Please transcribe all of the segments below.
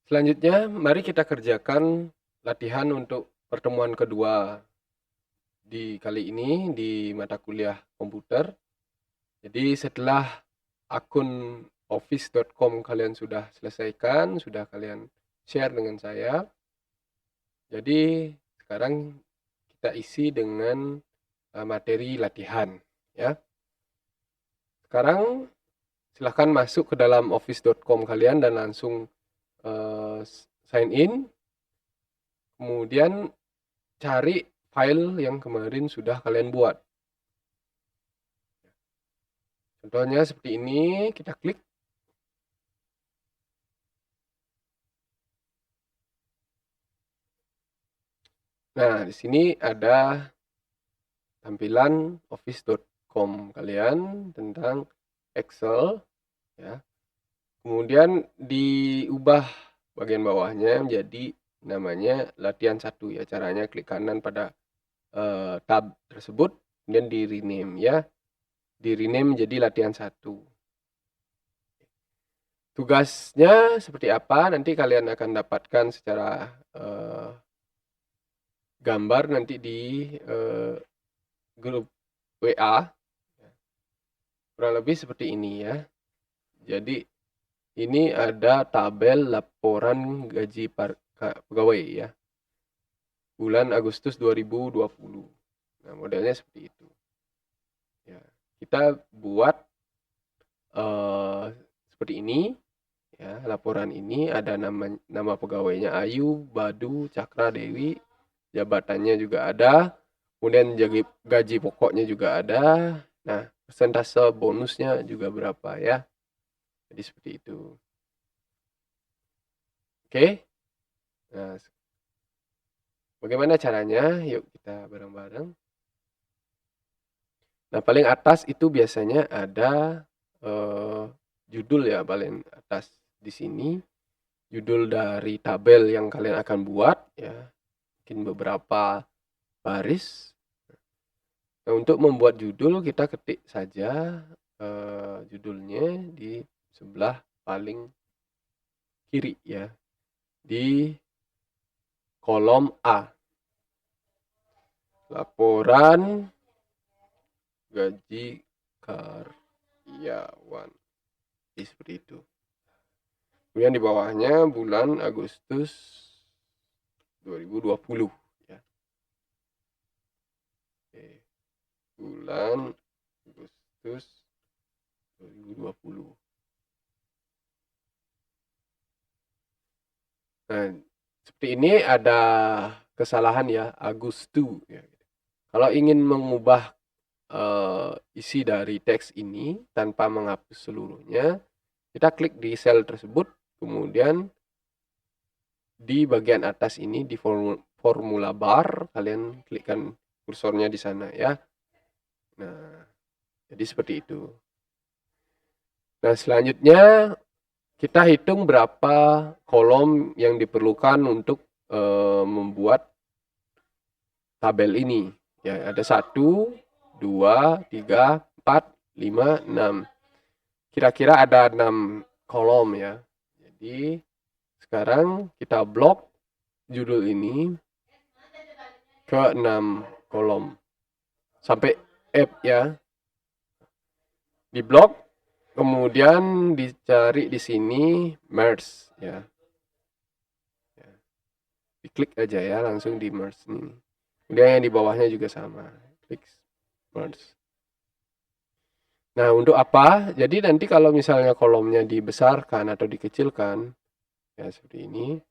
Selanjutnya, mari kita kerjakan latihan untuk pertemuan kedua di kali ini di mata kuliah komputer. Jadi setelah akun office.com kalian sudah selesaikan, sudah kalian share dengan saya. Jadi sekarang kita isi dengan materi latihan, ya. Sekarang silahkan masuk ke dalam office.com kalian dan langsung sign in. Kemudian cari file yang kemarin sudah kalian buat. Contohnya seperti ini, kita klik. Nah, di sini ada tampilan office.com kalian tentang Excel, ya. Kemudian diubah bagian bawahnya menjadi namanya latihan 1, ya. Caranya klik kanan pada tab tersebut, kemudian di rename, ya. Di rename menjadi latihan 1. Tugasnya seperti apa nanti kalian akan dapatkan secara gambar nanti di grup WA. Kurang lebih seperti ini, ya. Jadi ini ada tabel laporan gaji pegawai, ya, bulan Agustus 2020. Nah, modelnya seperti itu, ya. Kita buat seperti ini, ya. Laporan ini ada nama pegawainya Ayu, Badu, Cakra, Dewi. Jabatannya juga ada. Kemudian gaji pokoknya juga ada. Nah, persentase bonusnya juga berapa, ya. Jadi seperti itu. Oke. Nah, bagaimana caranya? Yuk kita bareng-bareng. Nah, paling atas itu biasanya ada judul, ya, paling atas di sini. Judul dari tabel yang kalian akan buat, ya. Mungkin beberapa baris. Nah, untuk membuat judul kita ketik saja judulnya di sebelah paling kiri, ya, di kolom A. Laporan gaji karyawan. Jadi seperti itu. Kemudian di bawahnya bulan Agustus 2020, ya. Oke. Bulan Agustus 2020. Nah, seperti ini ada kesalahan, ya, Agustu, ya. Kalau ingin mengubah isi dari teks ini tanpa menghapus seluruhnya, kita klik di sel tersebut, kemudian di bagian atas ini di formula bar kalian klikkan kursornya di sana, ya. Nah, jadi seperti itu. Nah, selanjutnya kita hitung berapa kolom yang diperlukan untuk membuat tabel ini, ya. Ada 1, 2, 3, 4, 5, 6. Kira-kira ada 6 kolom, ya. Jadi sekarang kita blok judul ini ke 6 kolom sampai F, ya. Di blok, kemudian dicari di sini merge, ya. Diklik aja, ya, langsung di merge nih. Kemudian yang di bawahnya juga sama, klik merge. Nah, untuk apa? Jadi nanti kalau misalnya kolomnya dibesarkan atau dikecilkan, ya, seperti ini,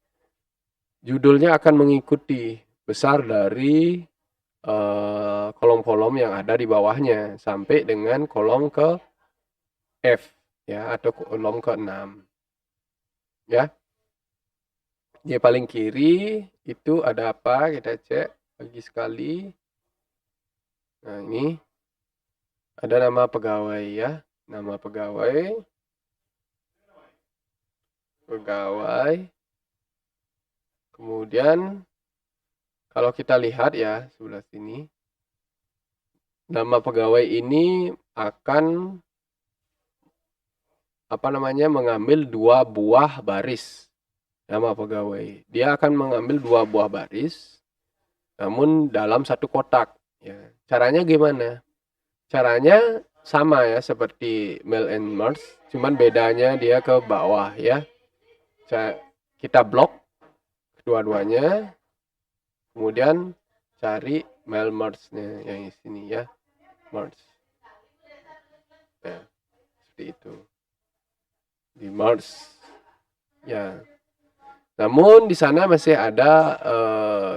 judulnya akan mengikuti besar dari kolom-kolom yang ada di bawahnya sampai dengan kolom ke F, ya, atau kolom ke-6, ya. Di paling kiri itu ada apa? Kita cek lagi sekali. Nah, ini ada nama pegawai, ya. Nama pegawai. Kemudian kalau kita lihat, ya, sebelah sini, nama pegawai ini akan mengambil 2 buah baris. nama pegawai. Dia akan mengambil 2 buah baris, namun dalam satu kotak. Ya. Caranya gimana? Caranya sama ya seperti mail and merge, cuman bedanya dia ke bawah ya. Kita blok kedua-duanya, kemudian cari mail merge-nya yang di sini ya, merge. Nah, seperti itu. Di merge. Ya. Namun di sana masih ada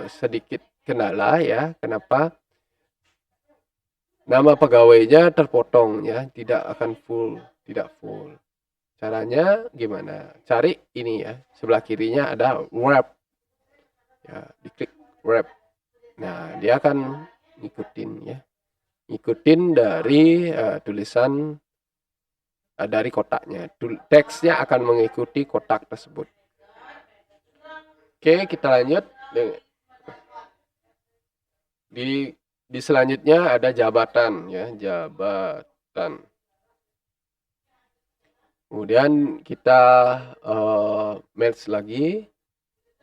sedikit kendala ya. Kenapa? Nama pegawainya terpotong ya, tidak akan full, tidak full. Caranya gimana? Cari ini ya, sebelah kirinya ada wrap. Ya, diklik wrap. Nah, dia akan ngikutin ya. Ngikutin dari tulisan dari kotaknya. Teksnya akan mengikuti kotak tersebut. Oke, kita lanjut. Di selanjutnya ada jabatan ya, jabatan. Kemudian kita merge lagi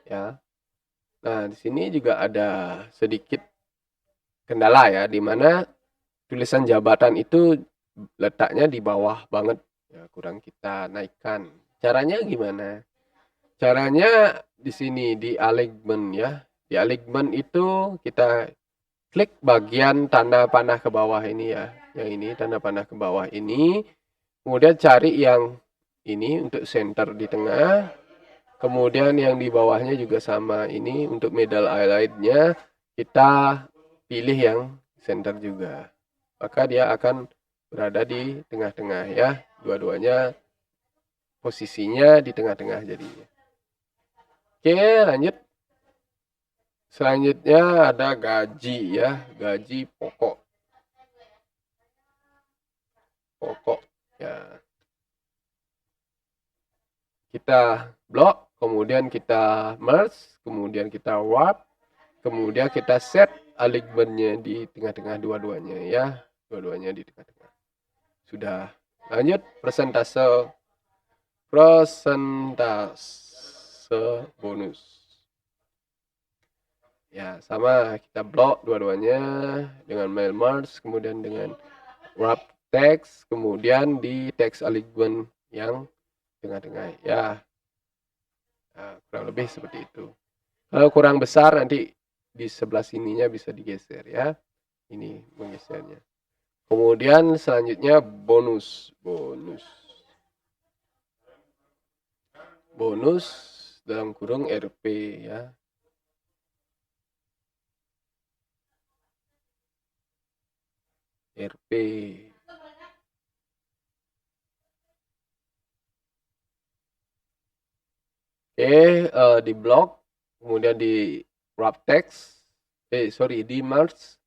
ya. Nah, di sini juga ada sedikit kendala ya, di mana tulisan jabatan itu letaknya di bawah banget ya, kurang kita naikkan. Caranya gimana? Caranya di sini di alignment ya. Di alignment itu kita klik bagian tanda panah ke bawah ini ya. Yang ini tanda panah ke bawah ini. Kemudian cari yang ini untuk center di tengah. Kemudian yang di bawahnya juga sama. Ini untuk middle highlight-nya kita pilih yang center juga. Maka dia akan berada di tengah-tengah ya. Dua-duanya posisinya di tengah-tengah jadinya. Oke, lanjut. Selanjutnya ada gaji ya, gaji pokok. Pokok ya. Kita blok, kemudian kita merge, kemudian kita wrap, kemudian kita set alignment-nya di tengah-tengah dua-duanya ya. Dua-duanya di tengah-tengah. Sudah. Lanjut persentase bonus. Ya, sama kita blok dua-duanya dengan mail merge, kemudian dengan wrap text, kemudian di text alignment yang tengah-tengah ya. Nah, kurang lebih seperti itu. Kalau kurang besar nanti di sebelah sininya bisa digeser ya. Ini menggesernya. Kemudian selanjutnya bonus. Bonus dalam kurung RP ya. RP. Oke, di blok, kemudian di wrap text, di merge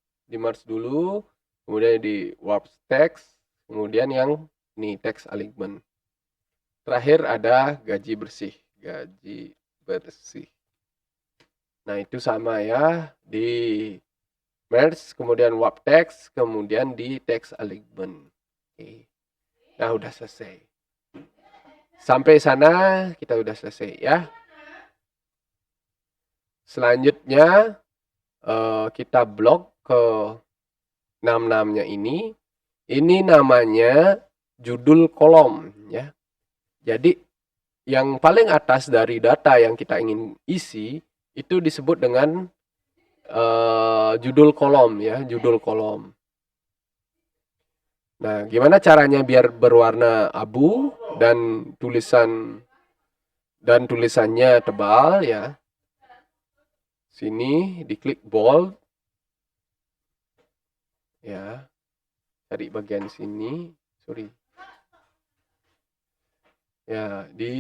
dulu, kemudian di wrap text, kemudian yang ini text alignment. Terakhir ada gaji bersih. Nah, itu sama ya, di merge, kemudian wrap text, kemudian di text alignment. Oke. Nah, udah selesai. Sampai sana kita udah selesai ya. Selanjutnya kita blok ke 6-nya ini. Ini namanya judul kolom ya. Jadi yang paling atas dari data yang kita ingin isi itu disebut dengan judul kolom ya, judul kolom. Nah, gimana caranya biar berwarna abu dan tulisannya tebal ya? Sini diklik bold. Ya. Cari bagian sini, Ya, di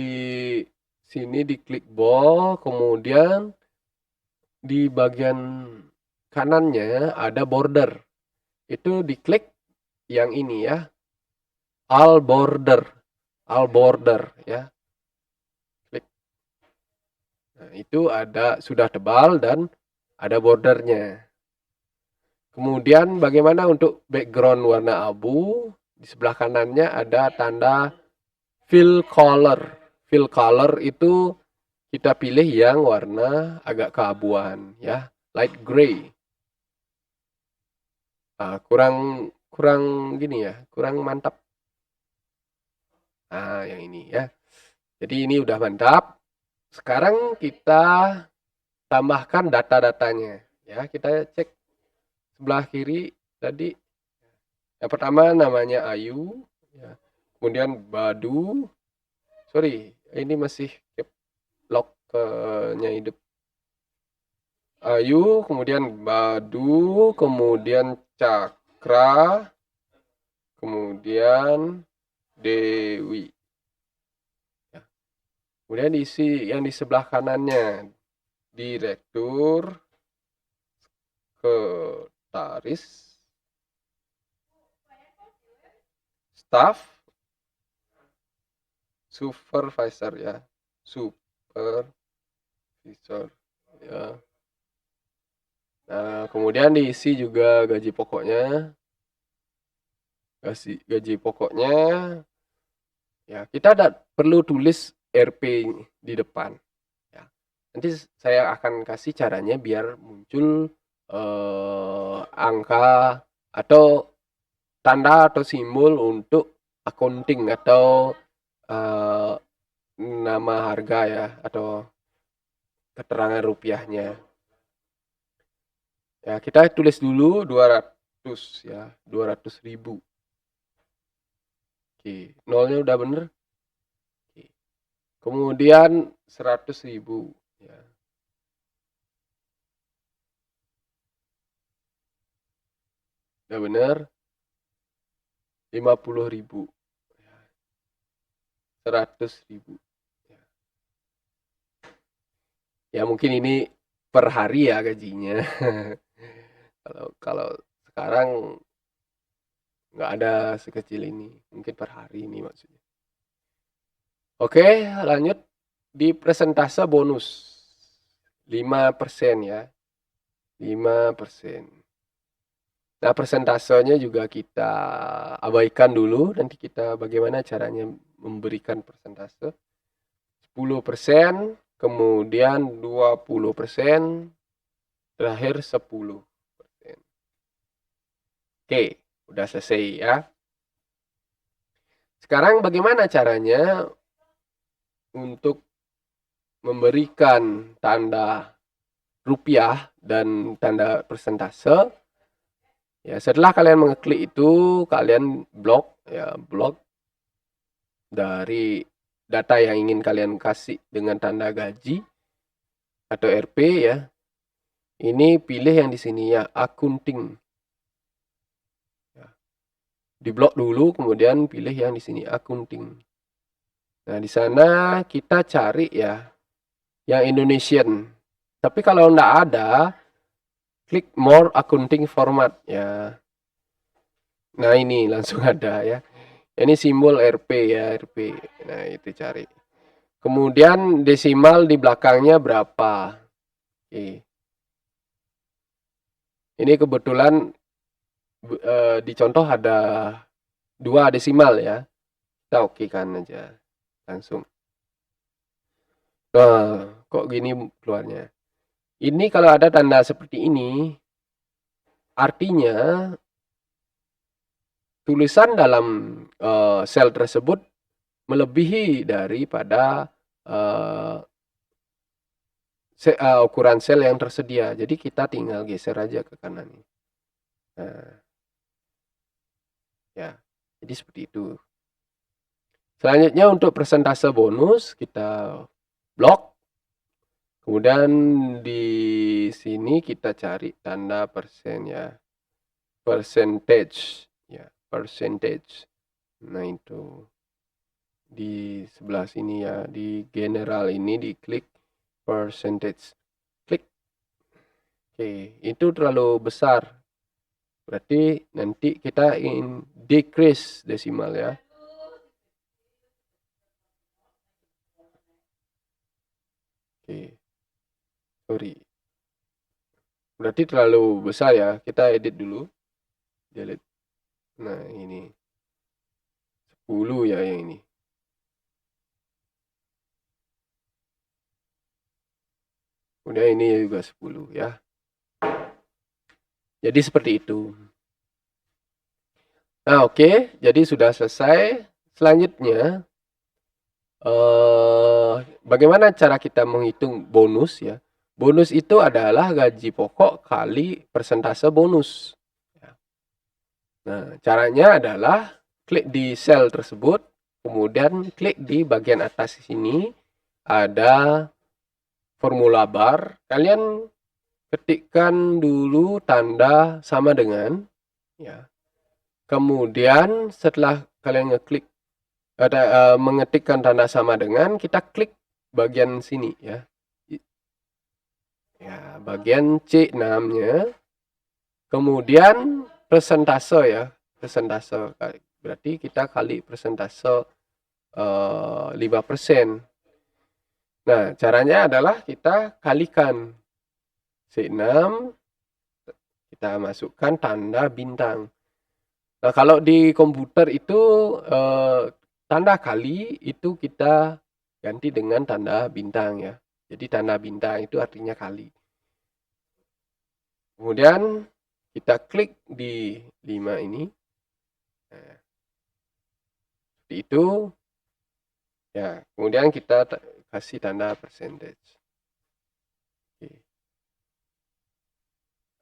sini diklik bold, kemudian di bagian kanannya ada border. Itu diklik yang ini ya, all border ya, klik. Nah, itu sudah tebal dan ada bordernya. Kemudian bagaimana untuk background warna abu? Di sebelah kanannya ada tanda fill color. Fill color itu kita pilih yang warna agak keabuan ya, light gray. Kurang kurang gini ya, kurang mantap. Yang ini ya. Jadi ini udah mantap. Sekarang kita tambahkan data-datanya ya. Kita cek sebelah kiri tadi. Yang pertama namanya Ayu ya. Kemudian Badu. Sorry, ini masih lock-nya hidup. Ayu, kemudian Badu, kemudian Cakra, kemudian Dewi. Ya. Kemudian diisi yang di sebelah kanannya, Direktur, Sekretaris, Staff, Supervisor ya, Supervisor ya. Nah, kemudian diisi juga gaji pokoknya. Gaji pokoknya ya, kita perlu tulis RP di depan ya. Nanti saya akan kasih caranya biar muncul angka atau tanda atau simbol untuk accounting atau nama harga ya, atau keterangan rupiahnya. Ya, kita tulis dulu 200 ya, 200.000. Oke, nolnya udah bener. Oke. Kemudian 100.000 ya. Udah bener. 50.000. 100.000. Ya mungkin ini per hari ya gajinya. Kalau sekarang nggak ada sekecil ini, mungkin per hari ini maksudnya. Oke, lanjut di presentase bonus 5% ya, 5%. Nah, persentasenya juga kita abaikan dulu, nanti kita bagaimana caranya memberikan persentase. 10%, kemudian 20%, terakhir 10%. Oke, udah selesai ya. Sekarang bagaimana caranya untuk memberikan tanda rupiah dan tanda persentase? Ya, setelah kalian mengeklik itu, kalian blok dari data yang ingin kalian kasih dengan tanda gaji atau RP ya. Ini pilih yang di sini ya, accounting. Ya. Diblok dulu, kemudian pilih yang di sini accounting. Nah, di sana kita cari ya yang Indonesian. Tapi kalau enggak ada, klik more accounting format ya. Nah, ini langsung ada ya. Ini simbol RP ya, RP. Nah, itu cari. Kemudian desimal di belakangnya berapa? Oke. Ini kebetulan di contoh ada 2 desimal ya. Kita oke kan aja langsung. Nah, kok gini keluarnya? Ini kalau ada tanda seperti ini, artinya tulisan dalam sel tersebut melebihi daripada ukuran sel yang tersedia. Jadi kita tinggal geser aja ke kanan. Nah, ya, jadi seperti itu. Selanjutnya untuk persentase bonus kita blok. Kemudian di sini kita cari tanda persen ya. Percentage ya, percentage. Nah, itu di sebelah sini ya, di general ini diklik percentage. Klik. Oke, itu terlalu besar. Berarti nanti kita ingin decrease desimal ya. Oke. Sorry. Berarti terlalu besar ya. Kita edit dulu. Delete. Nah, ini 10 ya yang ini. Kemudian ini juga 10 ya. Jadi seperti itu. Nah, oke, jadi sudah selesai. Selanjutnya, bagaimana cara kita menghitung bonus ya? Bonus itu adalah gaji pokok kali persentase bonus. Nah, caranya adalah klik di sel tersebut, kemudian klik di bagian atas sini, ada formula bar. Kalian ketikkan dulu tanda sama dengan, ya. Kemudian setelah kalian mengetikkan tanda sama dengan, kita klik bagian sini ya. Ya, bagian C6-nya. Kemudian persentase ya, persentase. Berarti kita kali persentase 5%. Nah, caranya adalah kita kalikan C6, kita masukkan tanda bintang. Nah, kalau di komputer itu tanda kali itu kita ganti dengan tanda bintang ya. Jadi tanda bintang itu artinya kali. Kemudian kita klik di 5 ini. Nah, seperti itu. Ya, kemudian kita kasih tanda percentage. Oke.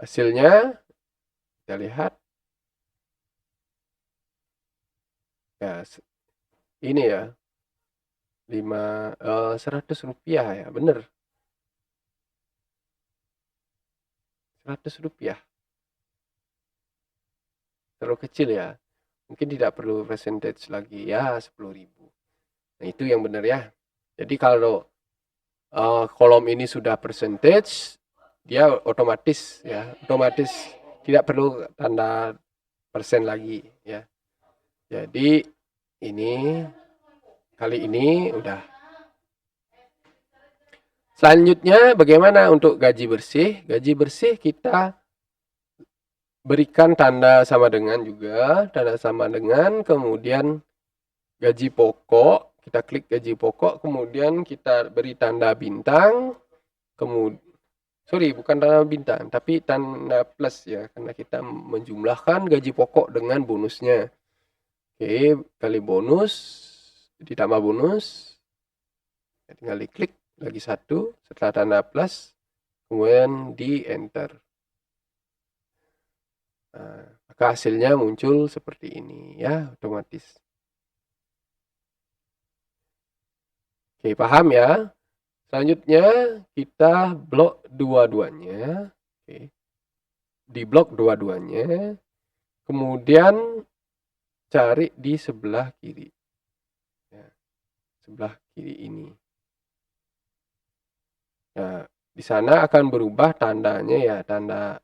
Hasilnya kita lihat. Ya, ini ya. 100 rupiah ya, bener. 100 rupiah. Terlalu kecil ya. Mungkin tidak perlu percentage lagi ya, 10.000. Nah, itu yang benar ya. Jadi kalau kolom ini sudah percentage, dia otomatis tidak perlu tanda persen lagi ya. Jadi ini kali ini udah. Selanjutnya bagaimana untuk gaji bersih? Gaji bersih kita berikan tanda sama dengan juga, tanda sama dengan, kemudian gaji pokok, kita klik gaji pokok, kemudian kita beri tanda bintang, kemudian bukan tanda bintang, tapi tanda plus ya, karena kita menjumlahkan gaji pokok dengan bonusnya. Oke, kali bonus, ditambah bonus, tinggal diklik lagi satu, setelah tanda plus, kemudian di enter. Nah, maka hasilnya muncul seperti ini ya, otomatis. Oke, paham ya? Selanjutnya kita blok dua-duanya. Oke. Di blok dua-duanya. Kemudian cari di sebelah kiri. Ya, sebelah kiri ini. Nah, di sana akan berubah tandanya ya, tanda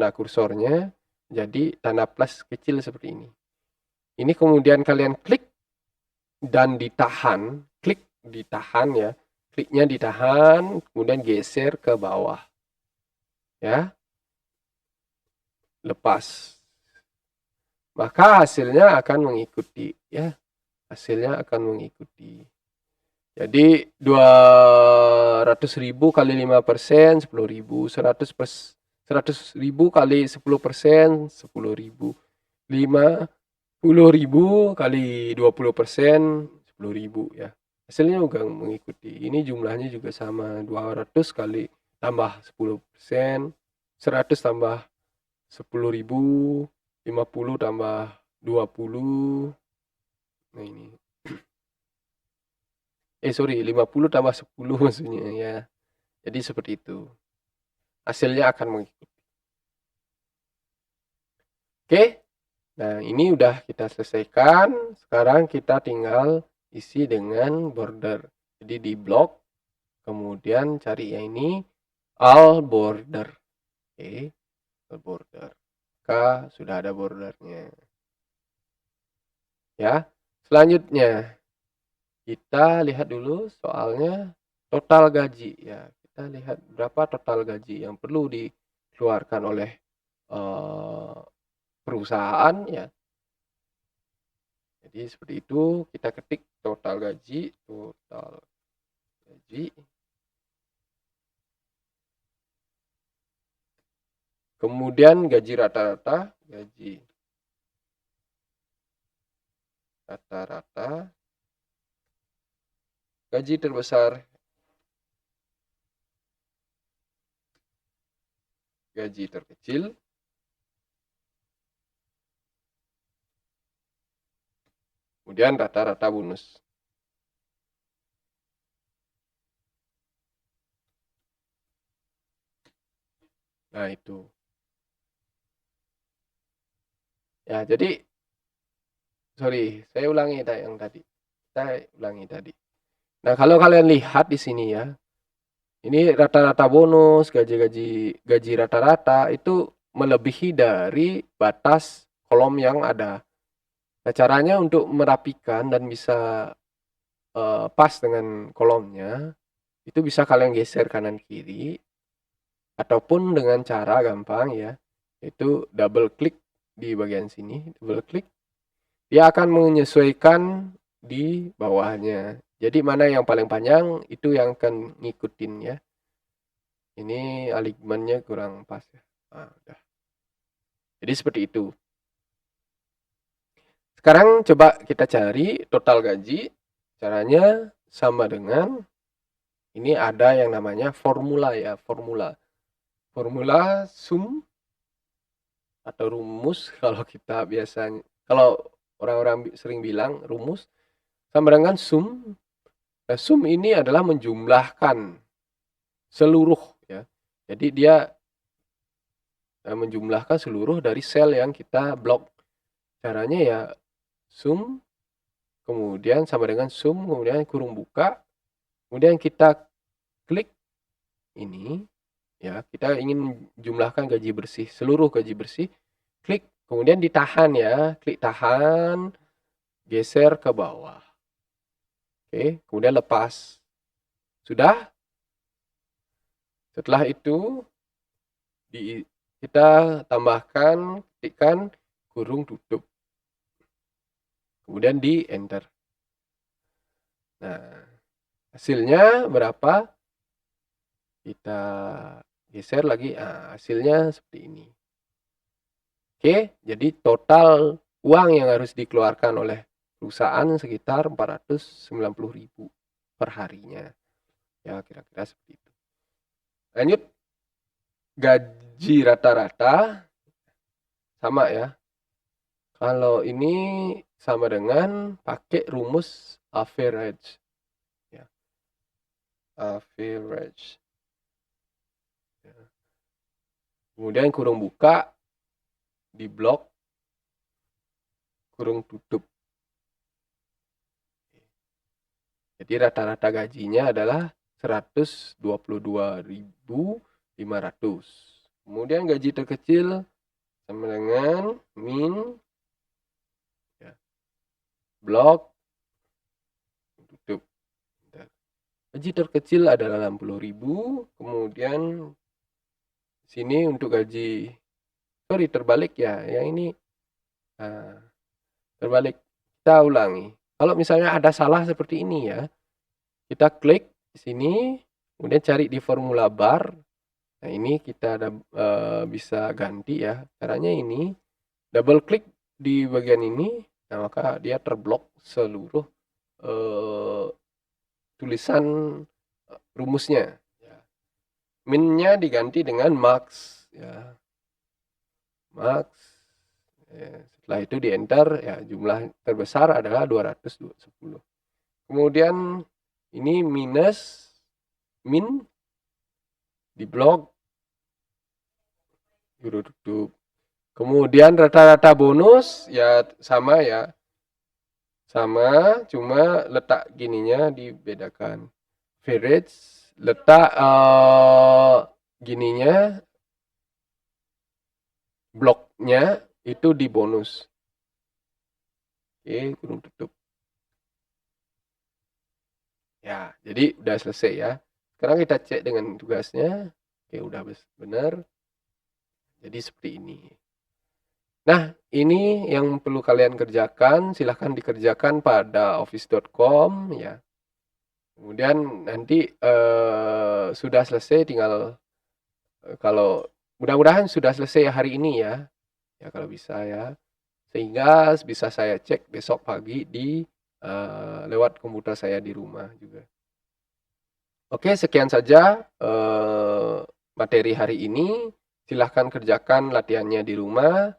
kursornya jadi tanda plus kecil seperti ini. Ini kemudian kalian klik dan ditahan, klik ditahan ya. Kliknya ditahan, kemudian geser ke bawah. Ya. Lepas. Maka hasilnya akan mengikuti ya. Hasilnya akan mengikuti. Jadi 200.000 kali 5%, 10.000. 100.000 kali 10%, 10.000. 50.000 kali 20%, 10.000 ya. Hasilnya juga mengikuti. Ini jumlahnya juga sama. 200 kali tambah 10%, 100 tambah 10.000, 50 tambah 20. Nah ini. 50 tambah 10 maksudnya ya. Jadi seperti itu. Hasilnya akan mengikuti. Oke. Nah, ini udah kita selesaikan. Sekarang kita tinggal isi dengan border. Jadi di blok, kemudian cari yang ini all border. Oke, all border. Maka sudah ada bordernya. Ya. Selanjutnya kita lihat dulu soalnya total gaji ya. Kita lihat berapa total gaji yang perlu dikeluarkan oleh perusahaan ya. Jadi seperti itu, kita ketik total gaji. Kemudian gaji rata-rata, gaji rata-rata, gaji terbesar, gaji terkecil, kemudian rata-rata bonus. Nah, itu. Ya, jadi sorry, saya ulangi yang tadi. Saya ulangi tadi. Nah, kalau kalian lihat di sini ya, ini rata-rata bonus, gaji rata-rata itu melebihi dari batas kolom yang ada. Nah, caranya untuk merapikan dan bisa pas dengan kolomnya, itu bisa kalian geser kanan kiri, ataupun dengan cara gampang ya, itu double klik di bagian sini, double klik, dia akan menyesuaikan di bawahnya. Jadi mana yang paling panjang itu yang akan ngikutin ya. Ini alignmentnya kurang pas ya. Nah, udah. Jadi seperti itu. Sekarang coba kita cari total gaji. Caranya sama dengan ini ada yang namanya formula ya, formula sum atau rumus kalau kita biasanya, kalau orang-orang sering bilang rumus sama dengan sum. Nah, sum ini adalah menjumlahkan seluruh ya. Jadi dia menjumlahkan seluruh dari sel yang kita blok. Caranya ya sum, kemudian sama dengan sum, kemudian kurung buka, kemudian kita klik ini ya, kita ingin jumlahkan gaji bersih, seluruh gaji bersih, klik, kemudian ditahan ya, klik tahan, geser ke bawah. Oke, kemudian lepas. Sudah? Setelah itu kita tambahkan, ketikkan kurung tutup. Kemudian di enter. Nah, hasilnya berapa? Kita geser lagi. Nah, hasilnya seperti ini. Oke, jadi total uang yang harus dikeluarkan oleh perusahaan sekitar 490.000 per harinya. Ya, kira-kira seperti itu. Lanjut, gaji rata-rata sama ya. Kalau ini sama dengan pakai rumus average. Ya. Average. Ya. Kemudian kurung buka, di blok, kurung tutup. Jadi rata-rata gajinya adalah 122.500. Kemudian gaji terkecil sama dengan min ya, blok tutup. Gaji terkecil adalah 60.000. Kemudian sini untuk gaji, sorry terbalik ya, yang ini terbalik. Kita ulangi. Kalau misalnya ada salah seperti ini ya, kita klik di sini, kemudian cari di formula bar. Nah, ini kita ada bisa ganti ya. Caranya ini double klik di bagian ini, nah maka dia terblok seluruh tulisan rumusnya. Ya. Minnya diganti dengan max ya. Max. Ya. Setelah itu di enter ya, jumlah terbesar adalah 210. Kemudian ini minus min di blok tutup. Kemudian rata-rata bonus ya sama ya. Sama, cuma letak gininya dibedakan. Average letak gininya, bloknya itu di bonus. Oke, kurung tutup. Ya, jadi udah selesai ya. Sekarang kita cek dengan tugasnya. Oke, udah benar. Jadi seperti ini. Nah, ini yang perlu kalian kerjakan. Silahkan dikerjakan pada office.com ya. Kemudian nanti sudah selesai, tinggal kalau Mudah-mudahan sudah selesai hari ini ya. Ya kalau bisa ya. Sehingga bisa saya cek besok pagi lewat komputer saya di rumah juga. Oke, sekian saja materi hari ini. Silahkan kerjakan latihannya di rumah.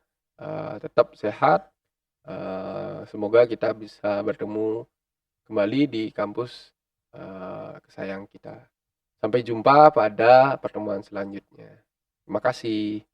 Tetap sehat. Semoga kita bisa bertemu kembali di kampus kesayangan kita. Sampai jumpa pada pertemuan selanjutnya. Terima kasih.